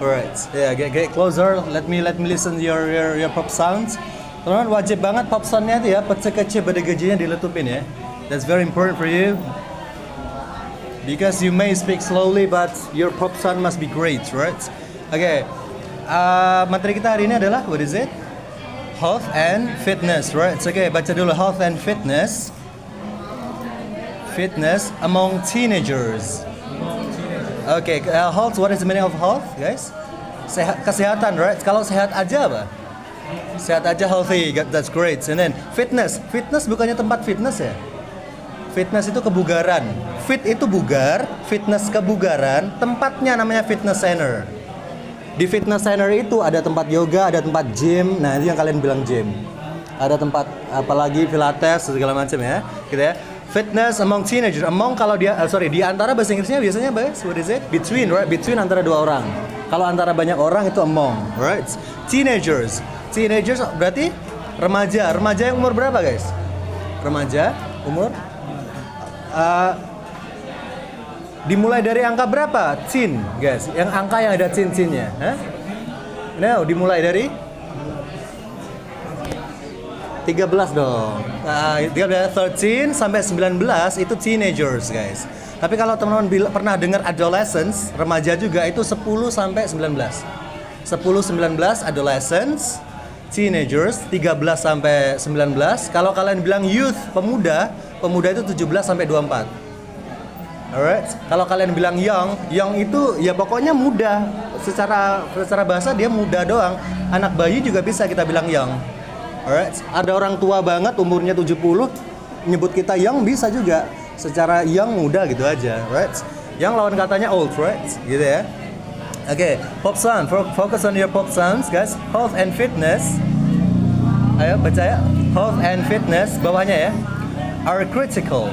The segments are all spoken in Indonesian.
Alright, yeah, get closer. Let me listen your pop sounds. Teman-teman wajib banget pop soundnya itu ya, pecah-kecil pada gajinya diletupin ya. That's very important for you. Because you may speak slowly, but your pop sound must be great, right? Okay. Materi kita hari ini adalah what is it? Health and fitness, right? Okay, baca dulu health and fitness. Fitness among teenagers. Okay, health. What is the meaning of health, guys? Kesehatan, right? Kalau sehat aja apa? Sehat aja, healthy. That's great. And then fitness. Fitness bukannya tempat fitness ya? Fitness itu kebugaran. Fit itu bugar, fitness kebugaran. Tempatnya namanya fitness center. Di fitness center itu ada tempat yoga, ada tempat gym. Nah, itu yang kalian bilang gym. Ada tempat apalagi pilates segala macam ya. Gitu ya. Fitness among teenagers. Among kalau dia di antara bahasa Inggrisnya biasanya what is it? Between, right? Between antara dua orang. Kalau antara banyak orang itu among, right? Teenagers. Teenagers berarti remaja. Remaja yang umur berapa, guys? Remaja umur dimulai dari angka berapa? Teen, guys. Yang angka yang ada teen-teennya, No, dimulai dari 13 dong. 13 sampai 19 itu teenagers, guys. Tapi kalau teman-teman pernah dengar adolescence, remaja juga itu 10 sampai 19. 10 19 adolescence, teenagers 13 sampai 19. Kalau kalian bilang youth, pemuda itu 17 sampai 24. Alright. Kalau kalian bilang young itu ya pokoknya muda. Secara bahasa dia muda doang. Anak bayi juga bisa kita bilang young. Alright. Ada orang tua banget umurnya 70 nyebut kita young bisa juga. Secara young muda gitu aja, right? Yang lawan katanya old, right? Gitu ya. Oke, pop sound. Focus on your pop sounds, guys. Health and fitness. Ayo baca ya. Health and fitness bawahnya ya. Are critical.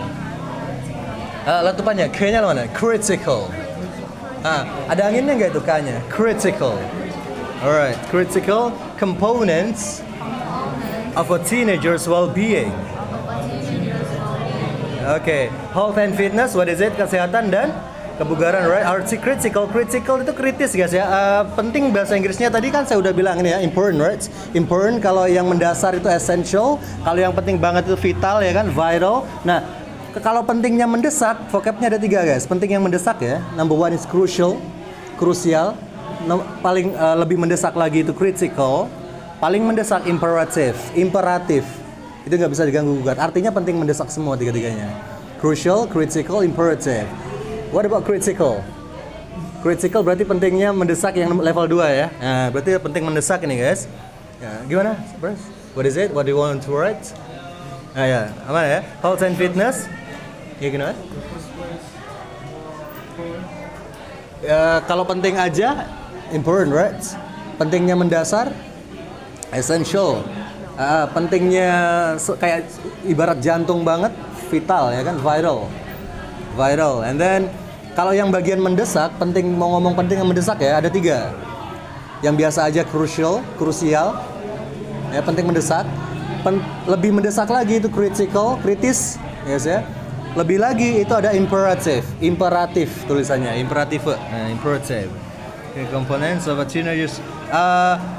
Letupannya K-nya mana? Critical. Ada anginnya nggak itu K-nya? Critical. Alright, critical components of a teenager's well-being. Okay, health and fitness, what is it? Kesehatan dan kebugaran, right? Critical itu kritis, guys ya. Penting bahasa Inggrisnya tadi kan saya udah bilang ini ya, important, right? Important kalau yang mendasar itu essential, kalau yang penting banget itu vital ya kan, vital. Nah, kalau pentingnya mendesak, vocabnya ada 3, guys. Penting yang mendesak ya. Number 1 is crucial, krusial. Paling lebih mendesak lagi itu critical. Paling mendesak imperatif. Itu nggak bisa diganggu gugat. Artinya penting mendesak semua tiga-tiganya. Crucial, critical, imperative. What about critical? Critical berarti pentingnya mendesak yang level 2 ya. Nah, berarti penting mendesak ini, guys. Ya, gimana, Bros? What is it? What do you want to write? Ya, aman ya. Health and fitness. Ya gimana? Ya, kalau penting aja, important, right? Pentingnya mendasar, essential. Pentingnya kayak ibarat jantung banget, vital ya kan, vital. And then kalau yang bagian mendesak, penting mau ngomong penting yang mendesak ya ada 3. Yang biasa aja krusial, ya penting mendesak. Lebih mendesak lagi itu critical, kritis, yes ya. Lebih lagi itu ada imperatif tulisannya, imperatif. Imperative. Okay, components of a teenagers.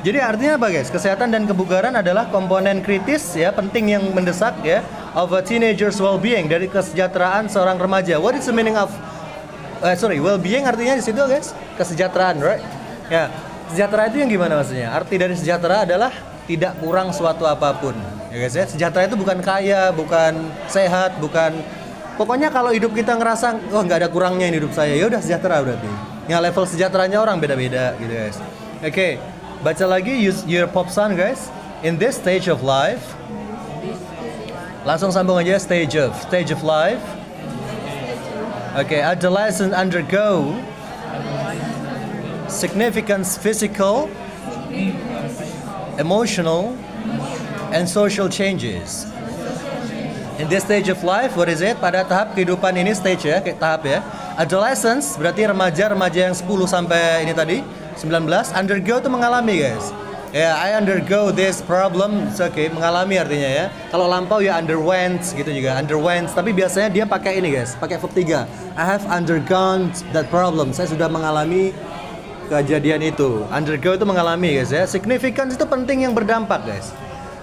Jadi artinya apa, guys? Kesehatan dan kebugaran adalah komponen kritis ya, penting yang mendesak ya, of a teenager's well-being, dari kesejahteraan seorang remaja. What is the meaning of well-being artinya di situ, guys? Kesejahteraan, right? Ya, sejahtera itu yang gimana maksudnya? Arti dari sejahtera adalah tidak kurang suatu apapun. Ya, guys ya. Sejahtera itu bukan kaya, bukan sehat, bukan pokoknya kalau hidup kita ngerasa nggak ada kurangnya hidup saya, ya udah sejahtera berarti. Ya level sejahteranya orang beda-beda gitu, guys. Oke, baca lagi use your pop sound, guys. In this stage of life. Langsung sambung aja stage of life. Oke, adolescents undergo significant physical, emotional, and social changes. In this stage of life, what is it? Pada tahap kehidupan ini, stage ya, tahap ya. Adolescence berarti remaja yang 10 sampai ini tadi 19. Undergo itu mengalami, guys. Ya, I undergo this problem. Oke, mengalami artinya ya. Kalau lampau ya underwent gitu juga, underwent. Tapi biasanya dia pakai ini, guys, pakai verb 3. I have undergone that problem. Saya sudah mengalami kejadian itu. Undergo itu mengalami guys ya. Significance itu penting yang berdampak guys.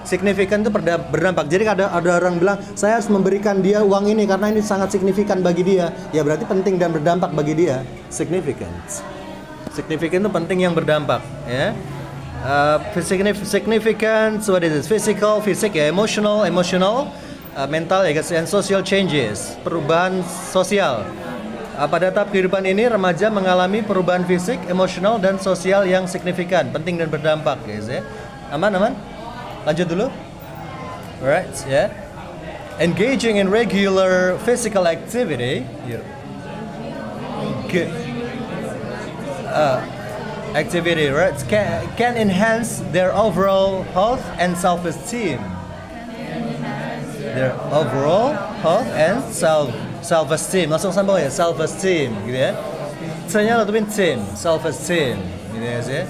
Signifikan itu berdampak. Jadi ada orang bilang saya harus memberikan dia uang ini karena ini sangat signifikan bagi dia. Ya berarti penting dan berdampak bagi dia. Significance. Signifikan itu penting yang berdampak. Ya. Significance. What is it? Physical, fisik ya. Emotional, mental ya guys. And social changes. Perubahan sosial. Pada tahap kehidupan ini remaja mengalami perubahan fisik, emosional dan sosial yang signifikan, penting dan berdampak guys ya. Aman? Lanjut dulu. Alright, ya. Engaging in regular physical activity. Activity, right? Can enhance their overall health and self-esteem. Their overall health and self-esteem. Langsung sambung ya, self-esteem, gitu ya. Saya letumin team, self-esteem, gitu ya.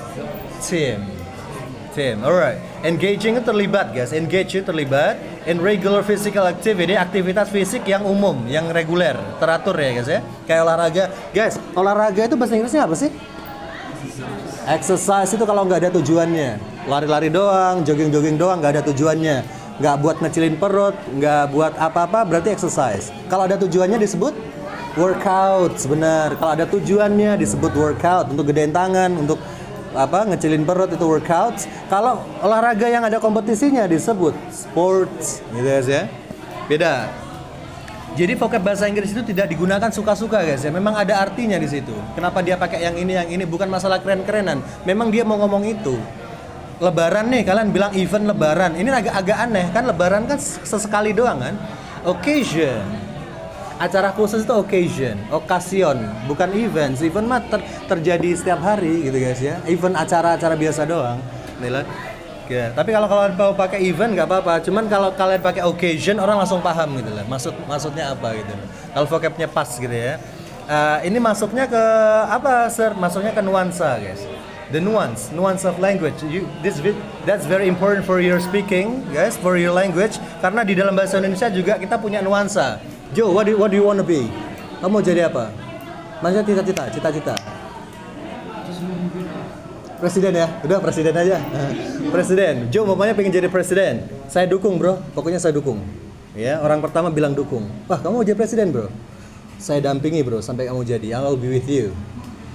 Team, alright. Engaging itu terlibat guys, engage itu terlibat in regular physical activity, aktivitas fisik yang umum, yang reguler, teratur ya guys ya. Kayak olahraga, guys. Olahraga itu bahasa Inggrisnya apa sih? Exercise itu kalau nggak ada tujuannya, lari-lari doang, jogging-jogging doang, nggak ada tujuannya, nggak buat ngecilin perut, nggak buat apa-apa, berarti exercise. Kalau ada tujuannya disebut workout, benar. Kalau ada tujuannya disebut workout, untuk gedein tangan, untuk ngecilin perut itu workout. Kalau olahraga yang ada kompetisinya disebut sports, gitu guys ya. Beda. Jadi vocab bahasa Inggris itu tidak digunakan suka-suka guys ya. Memang ada artinya di situ. Kenapa dia pakai yang ini bukan masalah keren-kerenan. Memang dia mau ngomong itu. Lebaran nih, kalian bilang event lebaran. Ini agak aneh kan, lebaran kan sesekali doang kan. Occasion. Acara khusus itu occasion, bukan event. Event mah terjadi setiap hari gitu guys ya. Event acara-acara biasa doang. Nih ya. Tapi kalau kalian mau pakai event nggak apa-apa. Cuman kalau kalian pakai occasion orang langsung paham gitu lah. Maksudnya apa gitu. Kalau vocabnya pas gitu ya. Ini masuknya ke apa, sir? Masuknya ke nuansa guys. The nuance of language. That's very important for your speaking, guys, for your language. Karena di dalam bahasa Indonesia juga kita punya nuansa. Joe, what do you want to be? Kamu mau jadi apa? Maksudnya cita-cita. Presiden ya? Udah presiden aja. Presiden. Joe bapaknya pengen jadi presiden. Saya dukung bro. Pokoknya saya dukung. Ya, orang pertama bilang dukung. Wah, kamu mau jadi presiden bro? Saya dampingi bro sampai kamu jadi. I'll be with you.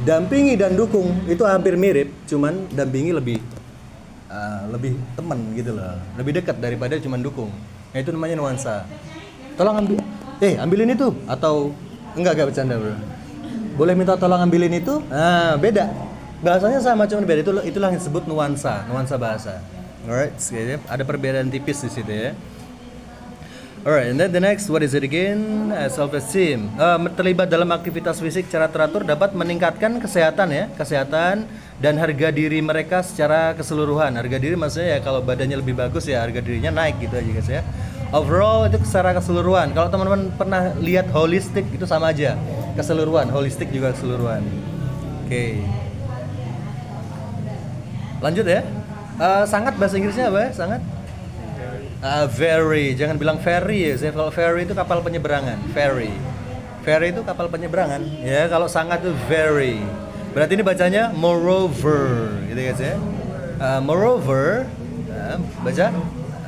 Dampingi dan dukung itu hampir mirip. Cuman dampingi lebih teman gitu loh. Lebih dekat daripada cuman dukung. Nah, itu namanya nuansa. Tolong ambilin itu, atau enggak bercanda bro. Boleh minta tolong ambilin itu? Nah, beda. Bahasanya sama cuman beda. Itulah yang disebut nuansa bahasa. Alright, ada perbedaan tipis di situ ya. Alright, and then the next, what is it again? Self-esteem. Terlibat dalam aktivitas fisik secara teratur dapat meningkatkan kesehatan dan harga diri mereka secara keseluruhan. Harga diri maksudnya ya kalau badannya lebih bagus ya harga dirinya naik gitu aja guys ya. Overall itu secara keseluruhan. Kalau teman-teman pernah lihat holistik itu sama aja. Keseluruhan, holistik juga keseluruhan. Oke. Lanjut ya. Sangat bahasa Inggrisnya apa ya? Sangat? Very. Jangan bilang ferry ya. Kalau ferry itu kapal penyeberangan. Ferry itu kapal penyeberangan. Ya, kalau sangat itu very. Berarti ini bacanya moreover. Gitu guys ya. Moreover, baca.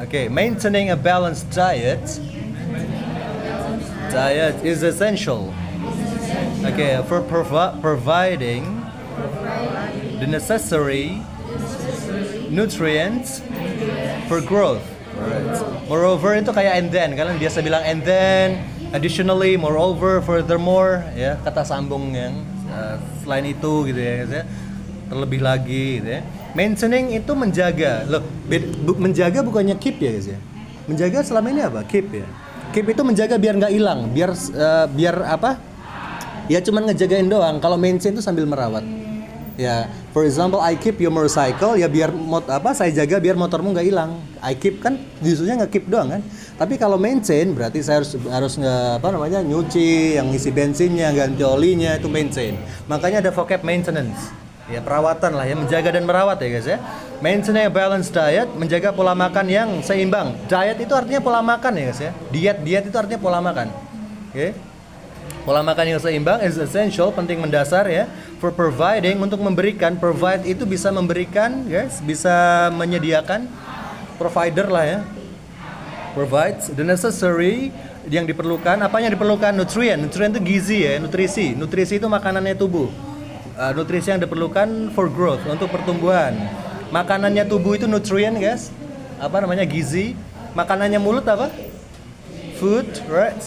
Okay, maintaining a balanced diet is essential. Okay, for providing the necessary nutrients for growth. Alright. Moreover itu kayak and then. Kalian biasa bilang and then, additionally, moreover, furthermore, ya kata sambung yang selain itu gitu ya. Terlebih lagi gitu ya. Maintaining itu menjaga. Loh, menjaga bukannya keep ya guys ya. Menjaga selama ini apa? Keep ya. Keep itu menjaga biar nggak hilang, biar apa? Ya cuman ngejagain doang. Kalau maintain itu sambil merawat. Ya, for example, I keep your motorcycle ya biar saya jaga biar motormu nggak hilang. I keep kan justru nge-keep doang kan. Tapi kalau maintain berarti saya harus nyuci, yang ngisi bensinnya, ganti olinya, itu maintain. Makanya ada vocab maintenance. Ya, perawatan lah ya, menjaga dan merawat ya guys ya. Maintaining a balanced diet, menjaga pola makan yang seimbang. Diet itu artinya pola makan ya guys ya. Diet itu artinya pola makan. Oke. Pola makan yang seimbang is essential, penting mendasar ya, For providing, untuk memberikan. Provide itu bisa memberikan, guys, bisa menyediakan. Provider lah ya. Provides the necessary, yang diperlukan. Apa yang diperlukan? Nutrient itu gizi ya, nutrisi. Nutrisi itu makanannya tubuh. Nutrisi yang diperlukan for growth, untuk pertumbuhan. Makanannya tubuh itu nutrient, guys. Apa namanya? Gizi. Makanannya mulut apa? Food, right?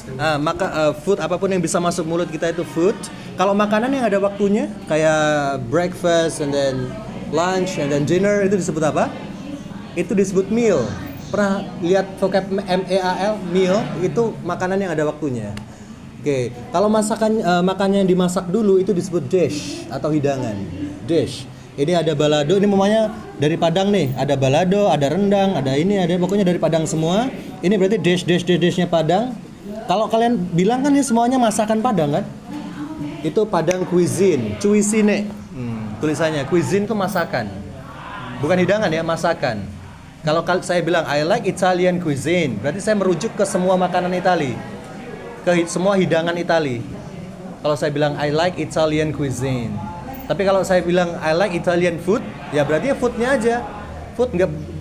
Food, apapun yang bisa masuk mulut kita itu food. Kalau makanan yang ada waktunya, kayak breakfast and then lunch and then dinner, itu disebut apa? Itu disebut meal. Pernah lihat vocab meal? Meal itu makanan yang ada waktunya. Oke, kalau makannya yang dimasak dulu itu disebut dish atau hidangan. Dish. Ini ada balado, ini mamanya dari Padang nih. Ada balado, ada rendang, ada ini, ada pokoknya dari Padang semua. Ini berarti dishnya Padang. Kalau kalian bilang kan ini semuanya masakan Padang kan? Itu Padang cuisine, tulisannya. Cuisine itu masakan. Bukan hidangan ya, masakan. Kalau saya bilang I like Italian cuisine, berarti saya merujuk ke semua makanan Itali. Ke semua hidangan Itali. Kalau saya bilang I like Italian cuisine. Tapi kalau saya bilang I like Italian food, ya berarti ya foodnya aja. Food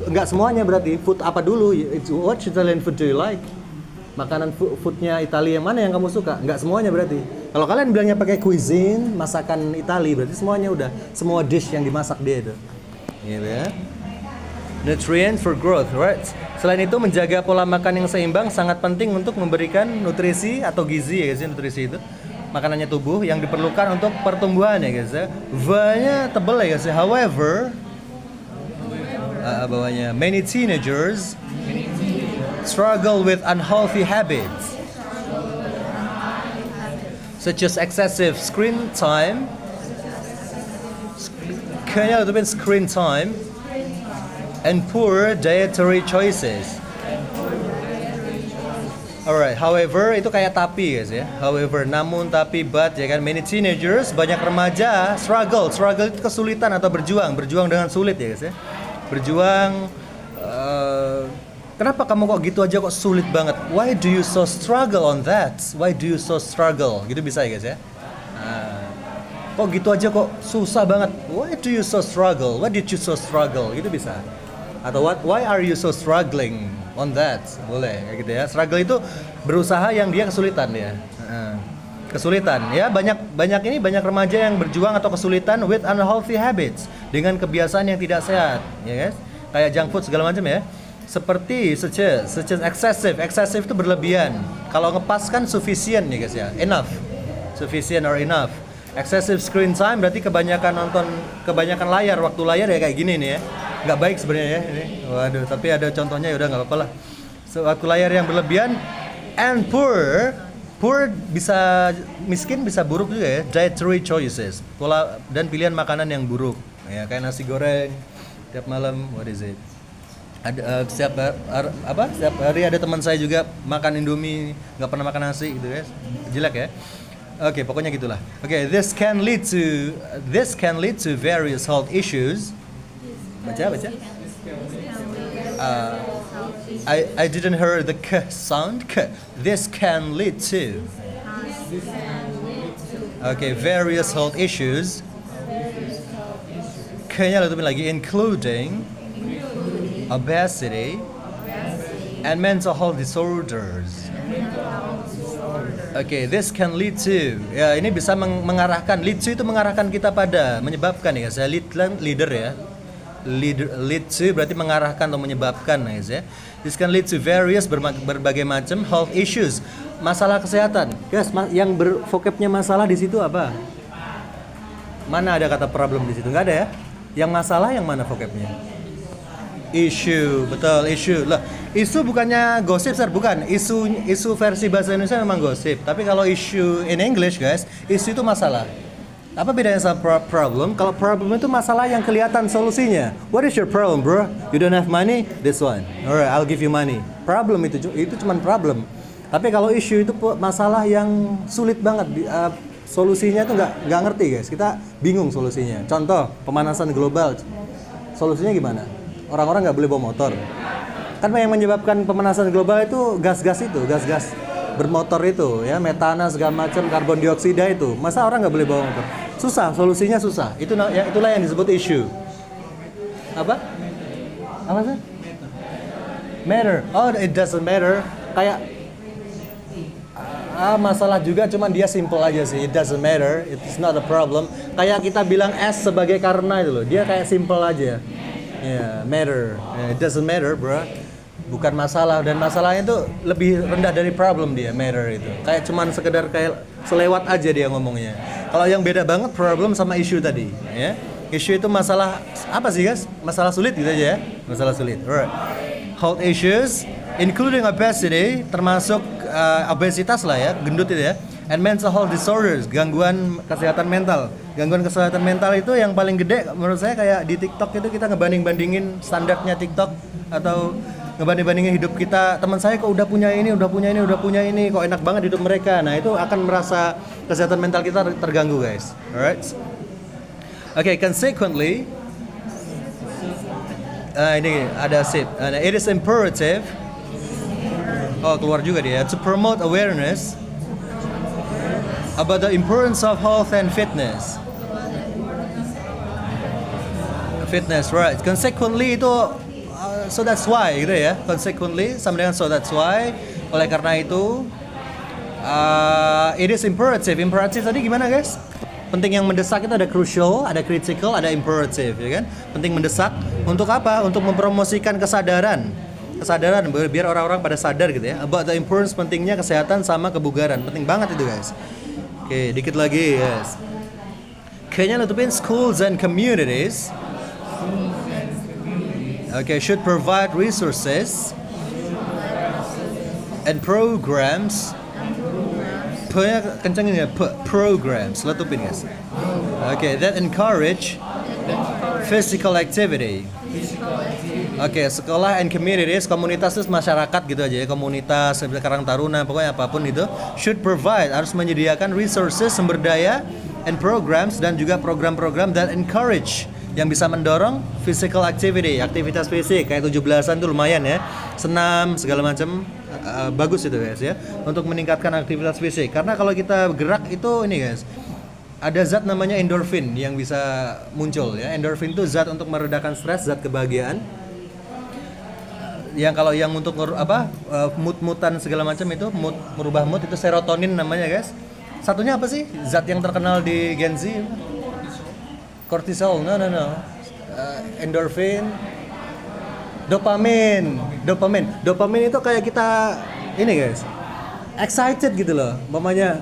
nggak semuanya berarti. Food apa dulu? What Italian food do you like? Makanan foodnya Italia yang mana yang kamu suka? Nggak semuanya berarti. Kalau kalian bilangnya pakai cuisine, masakan Italia, berarti semuanya udah. Semua dish yang dimasak dia itu. Gitu ya. Nutrients for growth, right? Selain itu menjaga pola makan yang seimbang sangat penting untuk memberikan nutrisi atau gizi ya guys, nutrisi itu. Makanannya tubuh yang diperlukan untuk pertumbuhan ya guys ya. V-nya tebel ya guys ya. However, bawahnya many teenagers struggle with unhealthy habits such as excessive screen time. Kayaknya lebih screen time and poor dietary choices. Alright, however itu kayak tapi guys ya. However, namun, tapi, but ya kan. Many teenagers, banyak remaja struggle itu kesulitan atau berjuang dengan sulit ya guys ya. Berjuang. Kenapa kamu kok gitu aja kok sulit banget? Why do you so struggle on that? Why do you so struggle? Gitu bisa ya guys ya. Kok gitu aja kok susah banget? Why do you so struggle? Why did you so struggle? Gitu bisa. Atau why are you so struggling on that? Boleh kayak gitu ya. Struggle itu berusaha yang dia kesulitan ya. Kesulitan ya, banyak remaja yang berjuang atau kesulitan with unhealthy habits, dengan kebiasaan yang tidak sehat ya guys. Kayak junk food segala macam ya. Seperti such as excessive itu berlebihan. Kalau ngepas kan sufficient ya guys ya. Enough. Sufficient or enough. Excessive screen time berarti kebanyakan layar, waktu layar ya kayak gini nih ya. Nggak baik sebenarnya ya ini. Waduh, tapi ada contohnya ya udah nggak apa-apa lah. Waktu layar yang berlebihan. And poor bisa miskin, bisa buruk juga ya. Dietary choices, pola dan pilihan makanan yang buruk ya, kayak nasi goreng tiap malam. What is it? Ada setiap hari ada teman saya juga makan Indomie, nggak pernah makan nasi gitu guys. Jelek ya. Oke, pokoknya gitulah. Oke, this can lead to various health issues. Baca. I didn't hear the k sound. K. This can lead to. Okay, various health issues. K-nya lebih lagi, including obesity and mental health disorders. Okay, this can lead to. Ya, ini bisa mengarahkan. Lead to itu mengarahkan kita pada, menyebabkan ya. Saya leader ya. Lead to berarti mengarahkan atau menyebabkan guys ya. This can lead to various berbagai macam health issues, masalah kesehatan. Guys, yang vocabnya masalah di situ apa? Mana ada kata problem di situ? Nggak ada ya. Yang masalah yang mana vocabnya? Issue, betul, issue. Lah, isu bukannya gosip, sir, bukan. Isu versi bahasa Indonesia memang gosip. Tapi kalau issue in English, guys, isu itu masalah. Apa bedanya sama problem? Kalau problem itu masalah yang kelihatan solusinya. What is your problem, bro? You don't have money? This one. Alright, I'll give you money. Problem itu cuma problem. Tapi kalau issue itu masalah yang sulit banget. Solusinya tuh nggak ngerti guys. Kita bingung solusinya. Contoh pemanasan global. Solusinya gimana? Orang-orang nggak boleh bawa motor. Kan yang menyebabkan pemanasan global itu gas-gas bermotor itu ya, metana segala macam, karbon dioksida itu. Masa orang nggak boleh bawa motor? susah, solusinya susah. Itulah yang disebut issue. Apa sih? Matter. Oh, it doesn't matter. Kayak masalah juga, cuman dia simple aja sih. It doesn't matter. It's not a problem. Kayak kita bilang as sebagai karena itu loh. Dia kayak simple aja. Matter. It doesn't matter, bro. Bukan masalah, dan masalahnya itu lebih rendah dari problem dia, matter itu. Kayak cuman sekedar kayak selewat aja dia ngomongnya. Kalau yang beda banget problem sama issue tadi, ya. Issue itu masalah apa sih, guys? Masalah sulit gitu aja ya. Masalah sulit. Alright. Health issues including obesity, termasuk obesitas lah ya, gendut itu ya. And mental health disorders, gangguan kesehatan mental. Gangguan kesehatan mental itu yang paling gede menurut saya kayak di TikTok itu kita ngebanding-bandingin standarnya TikTok atau ngebanding-bandingin hidup kita. Teman saya kok udah punya ini, kok enak banget hidup mereka. Nah, itu akan merasa kesehatan mental kita terganggu, guys. Alright. Okay, consequently, ini ada sip. It is imperative. Oh, keluar juga dia. To promote awareness about the importance of health and fitness. Fitness, right? Consequently itu, so that's why gitu ya. Consequently sama dengan so that's why. Oleh karena itu, it is imperative. Imperative tadi gimana, guys? Penting yang mendesak itu ada crucial, ada critical, ada imperative, ya kan? Penting mendesak untuk apa? Untuk mempromosikan kesadaran biar orang-orang pada sadar gitu ya. About the importance, pentingnya kesehatan sama kebugaran. Penting banget itu, guys. Oke, dikit lagi, guys. Kayaknya nutupin schools and communities. Should provide resources and programs. Kencangin ya, programs, letupin, guys. That encourage physical activity. Sekolah and communities, komunitas itu masyarakat gitu aja ya, komunitas, Karang Taruna, pokoknya apapun itu. Should provide, harus menyediakan resources, sumber daya, and programs, dan juga program-program that encourage, yang bisa mendorong physical activity, aktivitas fisik, kayak 17-an tuh lumayan ya, senam, segala macam, bagus itu, guys ya, untuk meningkatkan aktivitas fisik. Karena kalau kita gerak itu ini, guys, ada zat namanya endorfin yang bisa muncul ya. Endorfin itu zat untuk meredakan stres, zat kebahagiaan. Yang kalau yang untuk mood-moodan segala macam itu, merubah mood itu serotonin namanya, guys. Satunya apa sih? Zat yang terkenal di Gen Z? Cortisol. No. Endorfin. Dopamin. Dopamin itu kayak kita ini, guys, excited gitu loh. Mamanya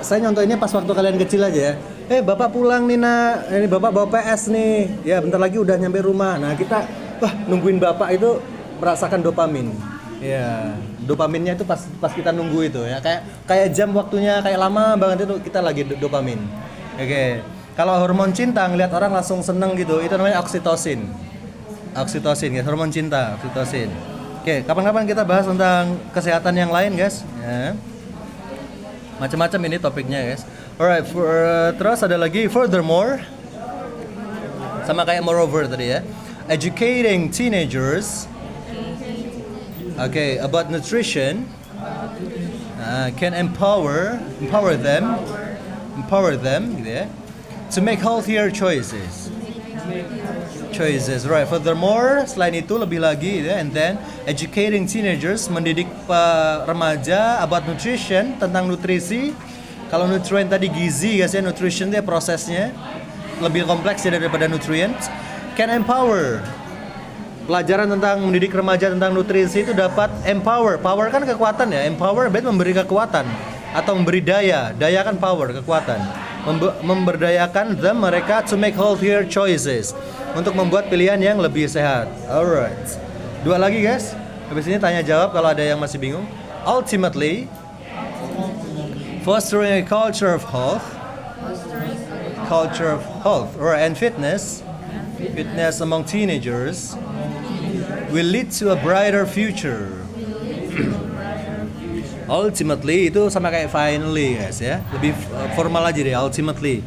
saya nyontoinnya pas waktu kalian kecil aja ya. Bapak pulang nih, nak. Ini bapak bawa PS nih. Ya, bentar lagi udah nyampe rumah. Nah, kita nungguin bapak itu merasakan dopamin. Ya, dopaminnya itu pas kita nunggu itu ya. Kayak jam waktunya kayak lama banget itu kita lagi dopamin. Kalau hormon cinta ngelihat orang langsung seneng gitu, itu namanya oksitosin. Oksitosin, guys, hormon cinta, oksitosin. Kapan-kapan kita bahas tentang kesehatan yang lain, guys. Ya. Macam-macam ini topiknya, guys. Alright, terus ada lagi furthermore, sama kayak moreover tadi ya. Educating teenagers, about nutrition, can empower them, gitu ya, to make healthier choices. Right. Furthermore, selain itu lebih lagi, ya, and then educating teenagers, mendidik remaja about nutrition, tentang nutrisi. Kalau nutrien tadi gizi, guys ya, nutrition dia prosesnya lebih kompleks ya daripada nutrients. Can empower. Pelajaran tentang mendidik remaja tentang nutrisi itu dapat empower. Power kan kekuatan ya. Empower berarti memberi kekuatan atau memberi daya. Daya kan power, kekuatan. Memberdayakan mereka to make healthier choices, untuk membuat pilihan yang lebih sehat. Alright. Dua lagi, guys. Habis ini tanya jawab kalau ada yang masih bingung. Ultimately, fostering a culture of health, and fitness among teenagers will lead to a brighter future. Ultimately itu sama kayak finally, guys ya. Lebih formal aja deh, ultimately.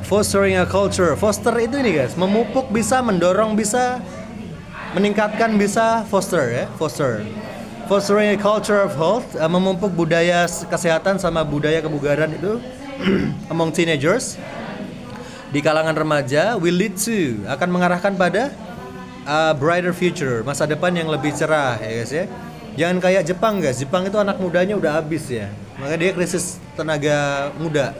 Fostering a culture. Foster itu ini, guys, memupuk bisa, mendorong bisa, meningkatkan bisa, foster ya, foster. Fostering a culture of health, memupuk budaya kesehatan sama budaya kebugaran itu among teenagers, di kalangan remaja, will lead to, akan mengarahkan pada a brighter future, masa depan yang lebih cerah ya guys ya. Jangan kayak Jepang guys, Jepang itu anak mudanya udah habis ya, maka dia krisis tenaga muda.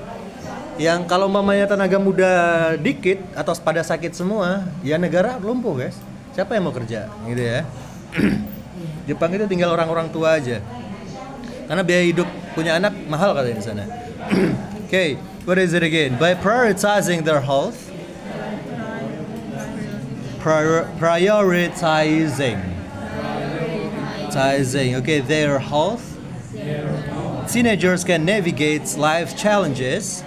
Yang kalau mamanya tenaga muda dikit atau pada sakit semua, ya negara lumpuh guys. Siapa yang mau kerja gitu ya. Jepang itu tinggal orang-orang tua aja, karena biaya hidup punya anak mahal katanya di sana. Okay, what is it again? By prioritizing their health, prioritizing, okay, their health, teenagers can navigate life challenges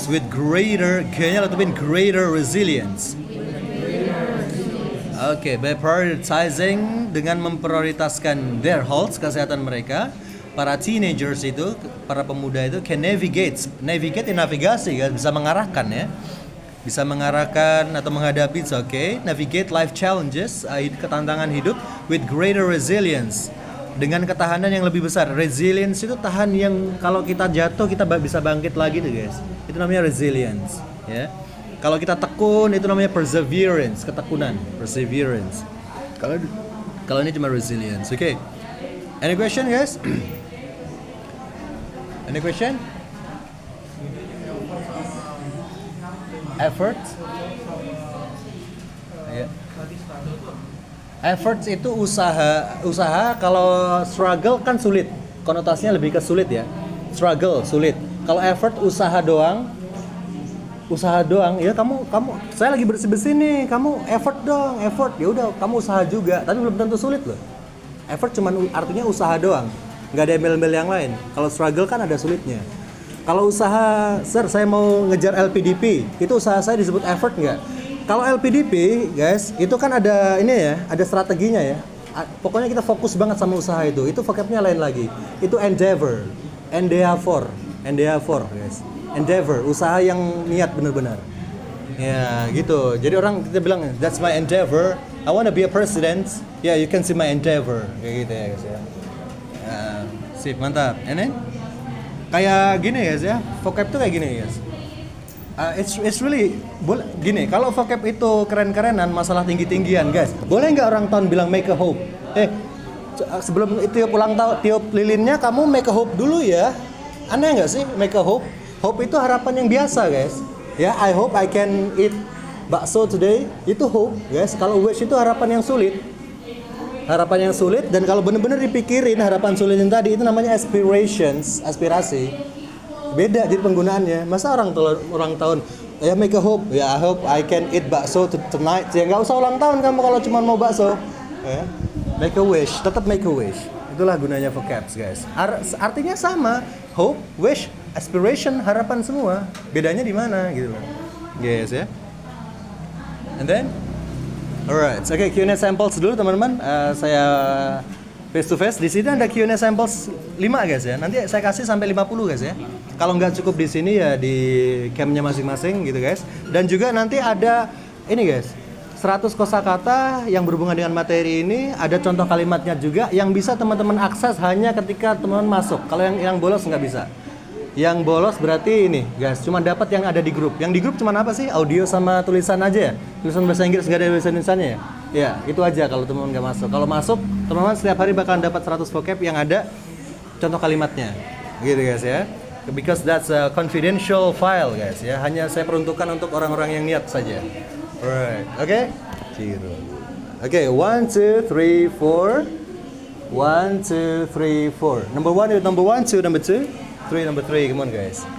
with greater, kayaknya lebih greater resilience. Oke, by prioritizing, dengan memprioritaskan their health, kesehatan mereka, para teenagers itu, para pemuda itu can navigate navigasi kan, bisa mengarahkan ya. Bisa mengarahkan atau menghadapi, navigate life challenges, ketantangan hidup with greater resilience, dengan ketahanan yang lebih besar. Resilience itu tahan yang kalau kita jatuh kita bisa bangkit lagi tuh guys. Itu namanya resilience ya. Kalau kita tekun itu namanya perseverance, ketekunan, perseverance. Kalau ini cuma resilience. Okay. Any question guys? Any question? Effort? Yeah. Efforts itu usaha. Kalau struggle kan sulit, konotasinya lebih ke sulit ya. Struggle sulit. Kalau effort usaha doang. Ya kamu saya lagi bersih nih, kamu effort dong, effort. Ya udah kamu usaha juga, tapi belum tentu sulit loh. Effort cuman artinya usaha doang, nggak ada embel-embel yang lain. Kalau struggle kan ada sulitnya. Kalau usaha, sir saya mau ngejar LPDP, itu usaha saya disebut effort nggak? Kalau LPDP, guys, itu kan ada ini ya, ada strateginya ya. Pokoknya kita fokus banget sama usaha itu. Itu vocabnya lain lagi. Itu endeavor, guys. Endeavor, usaha yang niat benar-benar. Ya, gitu. Jadi orang kita bilang, that's my endeavor. I wanna be a president. Yeah, you can see my endeavor. Kayak gitu ya, guys ya. Sip, mantap. And then, kayak gini guys ya. Vocab tuh kayak gini guys. It's really gini, kalau vocab itu keren-kerenan, masalah tinggi-tinggian guys, boleh nggak orang tahun bilang make a hope? Sebelum tiup ulang tahun, tiup lilinnya kamu make a hope dulu ya. Aneh nggak sih make a hope? Hope itu harapan yang biasa guys. Ya, I hope I can eat bakso today, itu hope guys. Kalau wish itu harapan yang sulit. Harapan yang sulit, dan kalau benar-benar dipikirin harapan sulit yang tadi itu namanya aspirasi. Beda jadi penggunaannya. Masa orang tahun ya make a hope, ya I hope I can eat bakso tonight. Ya nggak usah ulang tahun kamu kalau cuma mau bakso. Ya. Make a wish, tetap make a wish. Itulah gunanya vocabs guys. Artinya sama, hope, wish, aspiration, harapan semua. Bedanya di mana gitu loh. Yes ya. And then, alright, oke, Q&A samples dulu teman-teman. Saya face to face. Di sini ada Q&A samples 5 guys ya. Nanti saya kasih sampai 50 guys ya. Kalau nggak cukup di sini ya di campnya masing-masing gitu guys. Dan juga nanti ada ini guys, 100 kosakata yang berhubungan dengan materi ini. Ada contoh kalimatnya juga yang bisa teman-teman akses hanya ketika teman-teman masuk. Kalau yang bolos nggak bisa. Yang bolos berarti ini guys, cuma dapat yang ada di grup. Yang di grup cuma apa sih? Audio sama tulisan aja ya? Tulisan bahasa Inggris, nggak ada bahasa Indonesianya ya? Ya, itu aja kalau teman-teman nggak masuk. Kalau masuk, teman-teman setiap hari bakalan dapat 100 vocab yang ada contoh kalimatnya. Gitu guys ya. Because that's a confidential file guys ya. Hanya saya peruntukkan untuk orang-orang yang niat saja. Alright, okay? Zero. Okay, 1, 2, 3, 4. 1, 2, 3, 4. Number 1, 2, number 3, number 3. Come on guys.